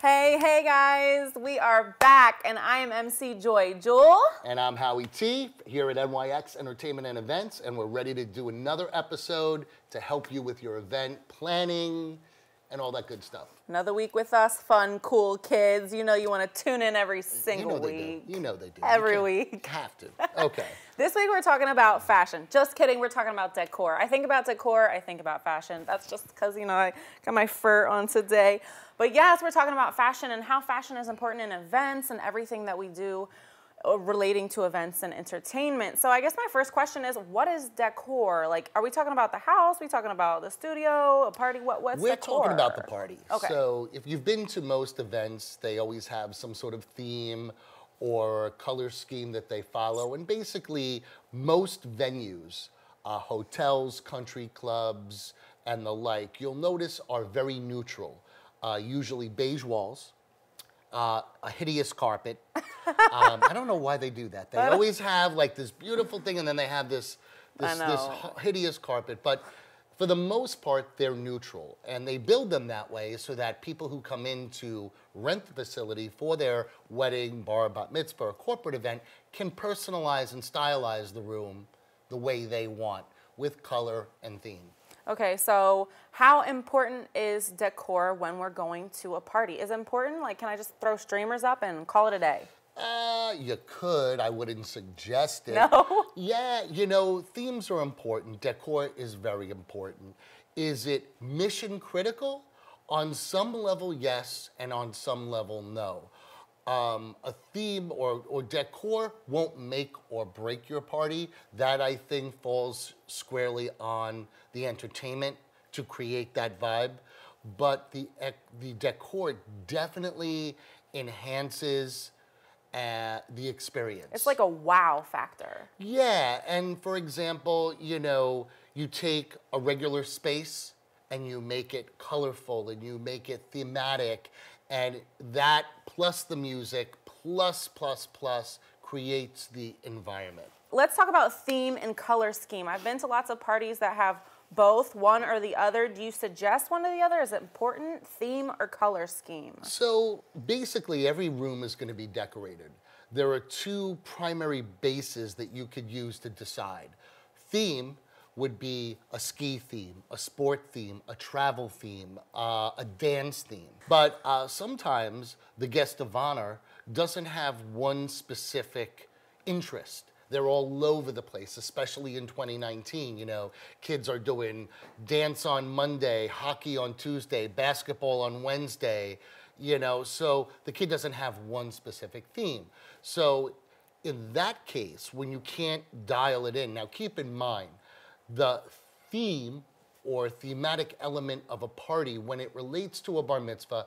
Hey guys, we are back and I am MC Joy Jewell. And I'm Howie T here at NYX Entertainment and Events, and we're ready to do another episode to help you with your event planning and all that good stuff. Another week with us, fun, cool kids. You know you want to tune in every single week. You know they do. Every week. Have to. Okay. This week we're talking about fashion. Just kidding, we're talking about decor. I think about decor, I think about fashion. That's just because, you know, I got my fur on today. But yes, we're talking about fashion and how fashion is important in events and everything that we do relating to events and entertainment. So I guess my first question is, what is decor? Like, are we talking about the house? Are we talking about the studio, a party? What's We're decor? talking about the party. Okay. So if you've been to most events, they always have some sort of theme or color scheme that they follow. And basically, most venues, hotels, country clubs, and the like, you'll notice are very neutral. Usually beige walls, a hideous carpet. I don't know why they do that. They always have like this beautiful thing, and then they have this hideous carpet. But for the most part, they're neutral, and they build them that way so that people who come in to rent the facility for their wedding, bar, bat mitzvah, or corporate event can personalize and stylize the room the way they want with color and theme. Okay, so how important is decor when we're going to a party? Is it important? Like, can I just throw streamers up and call it a day? You could. I wouldn't suggest it. No? Yeah, you know, themes are important. Decor is very important. Is it mission critical? On some level, yes, and on some level, no. A theme or decor won't make or break your party. That, I think, falls squarely on the entertainment to create that vibe. But the decor definitely enhances the experience. It's like a wow factor. Yeah, and for example, you know, you take a regular space and you make it colorful and you make it thematic, and that plus the music plus creates the environment. Let's talk about theme and color scheme. I've been to lots of parties that have both, one or the other. Do you suggest one or the other? Is it important, theme or color scheme? So basically every room is going to be decorated. There are two primary bases that you could use to decide. Theme would be a ski theme, a sport theme, a travel theme, a dance theme. But sometimes the guest of honor doesn't have one specific interest. They're all over the place, especially in 2019. You know, kids are doing dance on Monday, hockey on Tuesday, basketball on Wednesday, you know, so the kid doesn't have one specific theme. So in that case, when you can't dial it in, now keep in mind, the theme or thematic element of a party when it relates to a bar mitzvah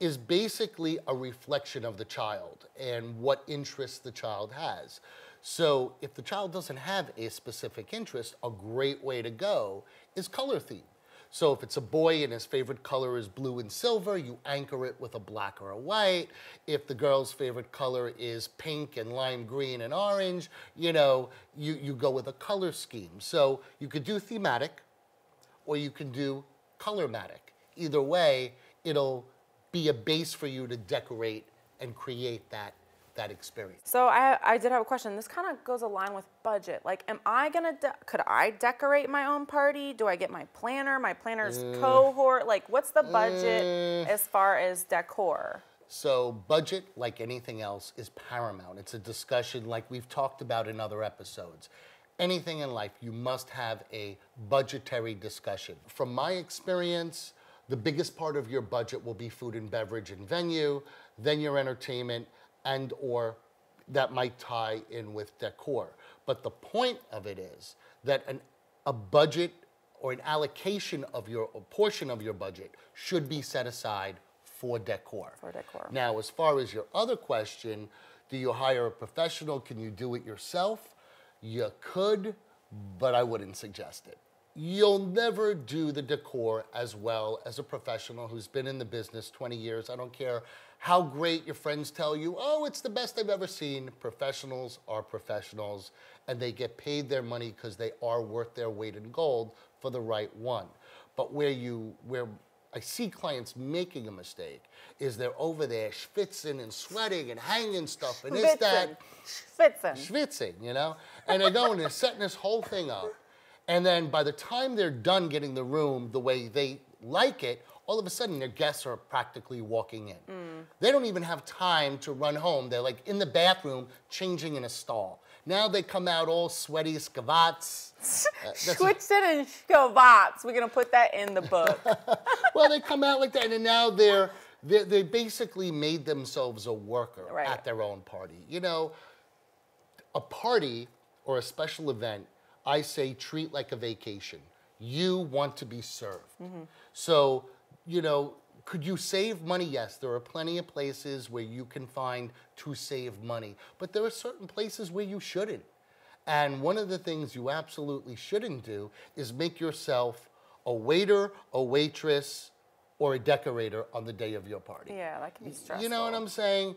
is basically a reflection of the child and what interests the child has. So if the child doesn't have a specific interest, a great way to go is color theme. So if it's a boy and his favorite color is blue and silver, you anchor it with a black or a white. If the girl's favorite color is pink and lime green and orange, you know, you go with a color scheme. So you could do thematic or you can do colormatic. Either way, it'll be a base for you to decorate and create that experience. So I did have a question. This kind of goes along with budget. Like, could I decorate my own party? Do I get my planner, my planner's cohort? Like, what's the budget as far as decor? So budget, like anything else, is paramount. It's a discussion like we've talked about in other episodes. Anything in life, you must have a budgetary discussion. From my experience, the biggest part of your budget will be food and beverage and venue, then your entertainment, and or that might tie in with decor. But the point of it is that a budget or an allocation of a portion of your budget should be set aside for decor. For decor. Now, as far as your other question, do you hire a professional? Can you do it yourself? You could, but I wouldn't suggest it. You'll never do the decor as well as a professional who's been in the business 20 years. I don't care how great your friends tell you, oh, it's the best I've ever seen. Professionals are professionals, and they get paid their money because they are worth their weight in gold for the right one. But where I see clients making a mistake is they're over there schwitzing and sweating and hanging stuff and this, that. Schwitzing, you know? And they're going, they're setting this whole thing up. And then by the time they're done getting the room the way they like it, all of a sudden their guests are practically walking in. They don't even have time to run home. They're like in the bathroom changing in a stall. Now they come out all sweaty, skavats. Schwitzen and skavats. We're gonna put that in the book. Well, they come out like that, and now they basically made themselves a worker at their own party. You know, a party or a special event, I say treat like a vacation. You want to be served. So, you know, could you save money? Yes, there are plenty of places where you can find to save money, but there are certain places where you shouldn't. And one of the things you absolutely shouldn't do is make yourself a waiter, a waitress, or a decorator on the day of your party. Yeah, that can be stressful. You know what I'm saying?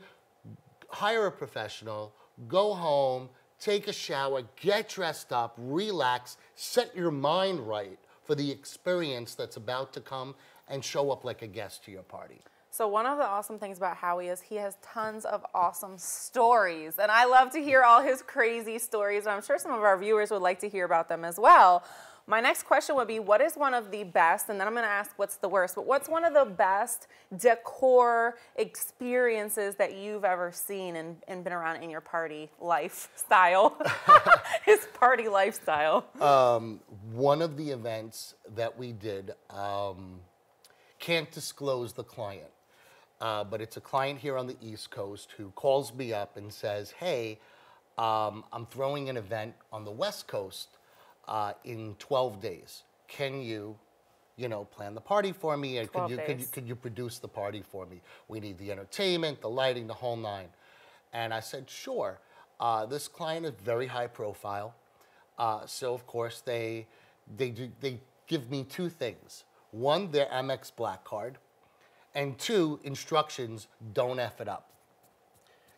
Hire a professional, go home, take a shower, get dressed up, relax, set your mind right for the experience that's about to come, and show up like a guest to your party. So one of the awesome things about Howie is he has tons of awesome stories. And I love to hear all his crazy stories. And I'm sure some of our viewers would like to hear about them as well. My next question would be, what is one of the best, and then I'm gonna ask what's the worst, but what's one of the best decor experiences that you've ever seen and been around in your party lifestyle? His party lifestyle. One of the events that we did, can't disclose the client, but it's a client here on the East Coast who calls me up and says, hey, I'm throwing an event on the West Coast in 12 days. Can you know, plan the party for me? And could you produce the party for me? We need the entertainment, the lighting, the whole nine. And I said, sure. This client is very high profile. So of course they give me two things. One, their Amex Black Card, and two, instructions, don't F it up.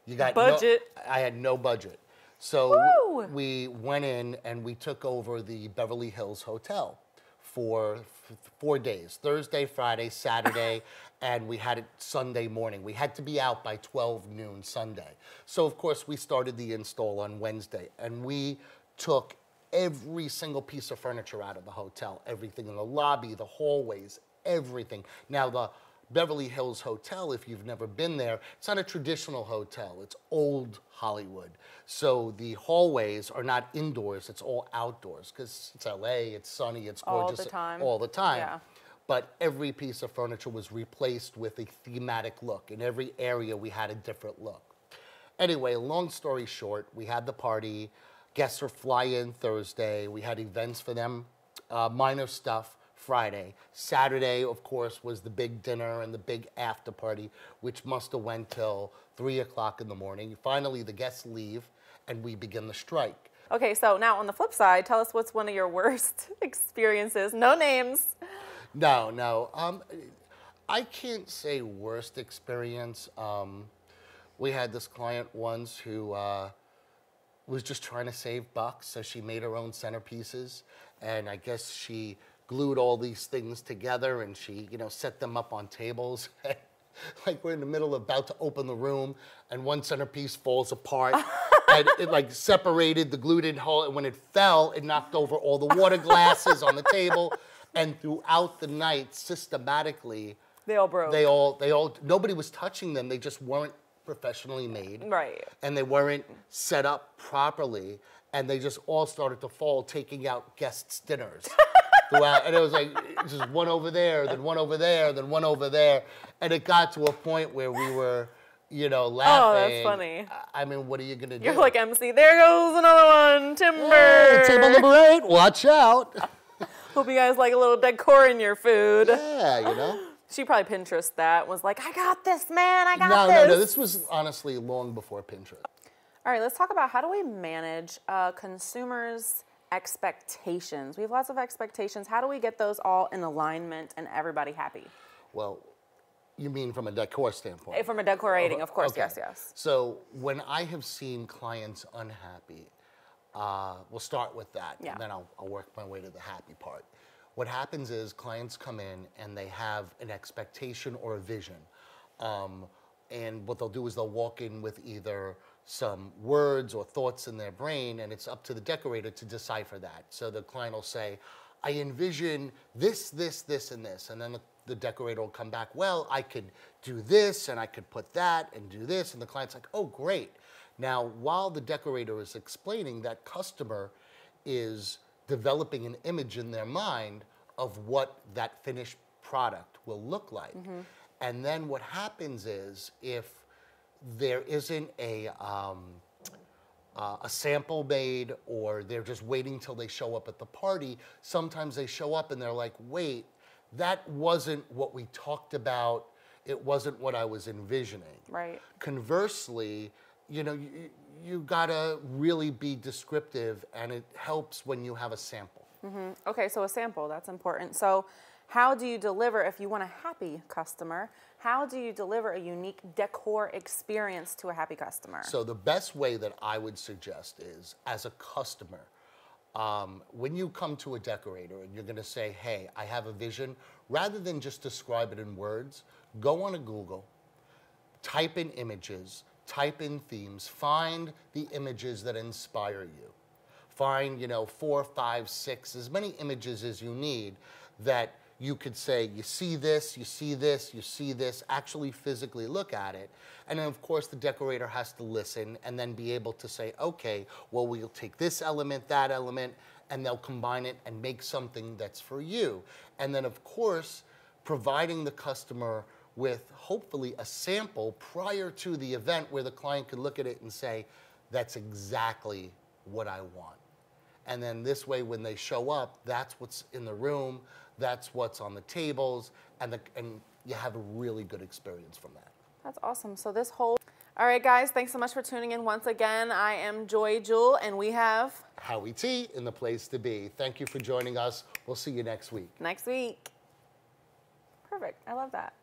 You got budget. I had no budget. So we went in and we took over the Beverly Hills Hotel for 4 days, Thursday, Friday, Saturday, and we had it Sunday morning. We had to be out by 12 noon Sunday. So of course we started the install on Wednesday, and we took every single piece of furniture out of the hotel, everything in the lobby, the hallways, everything. Now the Beverly Hills Hotel, if you've never been there, it's not a traditional hotel, it's old Hollywood. So the hallways are not indoors, it's all outdoors, because it's LA, it's sunny, it's gorgeous. All the time. All the time. Yeah. But every piece of furniture was replaced with a thematic look. In every area we had a different look. Anyway, long story short, we had the party. Guests are fly in Thursday. We had events for them, minor stuff, Friday. Saturday, of course, was the big dinner and the big after party, which must have went till 3 o'clock in the morning. Finally, the guests leave, and we begin the strike. Okay, so now on the flip side, tell us what's one of your worst experiences. No names. No. I can't say worst experience. We had this client once who was just trying to save bucks, so she made her own centerpieces, and I guess she glued all these things together, and she, you know, set them up on tables. Like we're in the middle about to open the room, and one centerpiece falls apart, and it like separated, the glue didn't hold, and when it fell, it knocked over all the water glasses on the table, and throughout the night, systematically, they all broke. Nobody was touching them, they just weren't professionally made. Right. And they weren't set up properly, and they just all started to fall, taking out guests' dinners. Throughout, and it was like just one over there, then one over there, then one over there, and it got to a point where we were, you know, laughing. Oh, that's funny. I mean, what are you gonna do? You're like MC. There goes another one. Timber. Hey, table number 8. Watch out. Hope you guys like a little decor in your food. Yeah, you know. She probably Pinterest that, was like, I got this, man. I got this. No. This was honestly long before Pinterest. All right, let's talk about how do we manage consumers' expectations. We have lots of expectations. How do we get those all in alignment and everybody happy? Well, you mean from a decor standpoint? From a decorating, of course, okay. Yes. So when I have seen clients unhappy, we'll start with that, yeah. and then I'll work my way to the happy part. what happens is clients come in and they have an expectation or a vision. And what they'll do is they'll walk in with either some words or thoughts in their brain, and it's up to the decorator to decipher that. So the client will say, I envision this, this, this, and this. And then the decorator will come back, well, I could do this, and I could put that, and do this. And the client's like, oh, great. Now, while the decorator is explaining, that customer is developing an image in their mind of what that finished product will look like. And then what happens is, if there isn't a sample made, or they're just waiting till they show up at the party, sometimes they show up and they're like, wait, that wasn't what we talked about. It wasn't what I was envisioning. Right. Conversely, you know, you gotta really be descriptive, and it helps when you have a sample. Okay, so a sample, that's important. So how do you deliver, if you want a happy customer, how do you deliver a unique decor experience to a happy customer? So the best way that I would suggest is, as a customer, when you come to a decorator and you're gonna say, hey, I have a vision, rather than just describe it in words, go on to Google, type in images, type in themes, find the images that inspire you. Find, 4, 5, 6, as many images as you need that you could say, you see this, you see this, you see this, actually physically look at it. And then, of course, the decorator has to listen and then be able to say, okay, well, we'll take this element, that element, and they'll combine it and make something that's for you. And then, of course, providing the customer with hopefully a sample prior to the event where the client could look at it and say, that's exactly what I want. And then this way, when they show up, that's what's in the room, that's what's on the tables, and you have a really good experience from that. That's awesome. So this whole... All right, guys, thanks so much for tuning in once again. I am Jewell, and we have... Howie T in the place to be. Thank you for joining us. We'll see you next week. Next week. Perfect. I love that.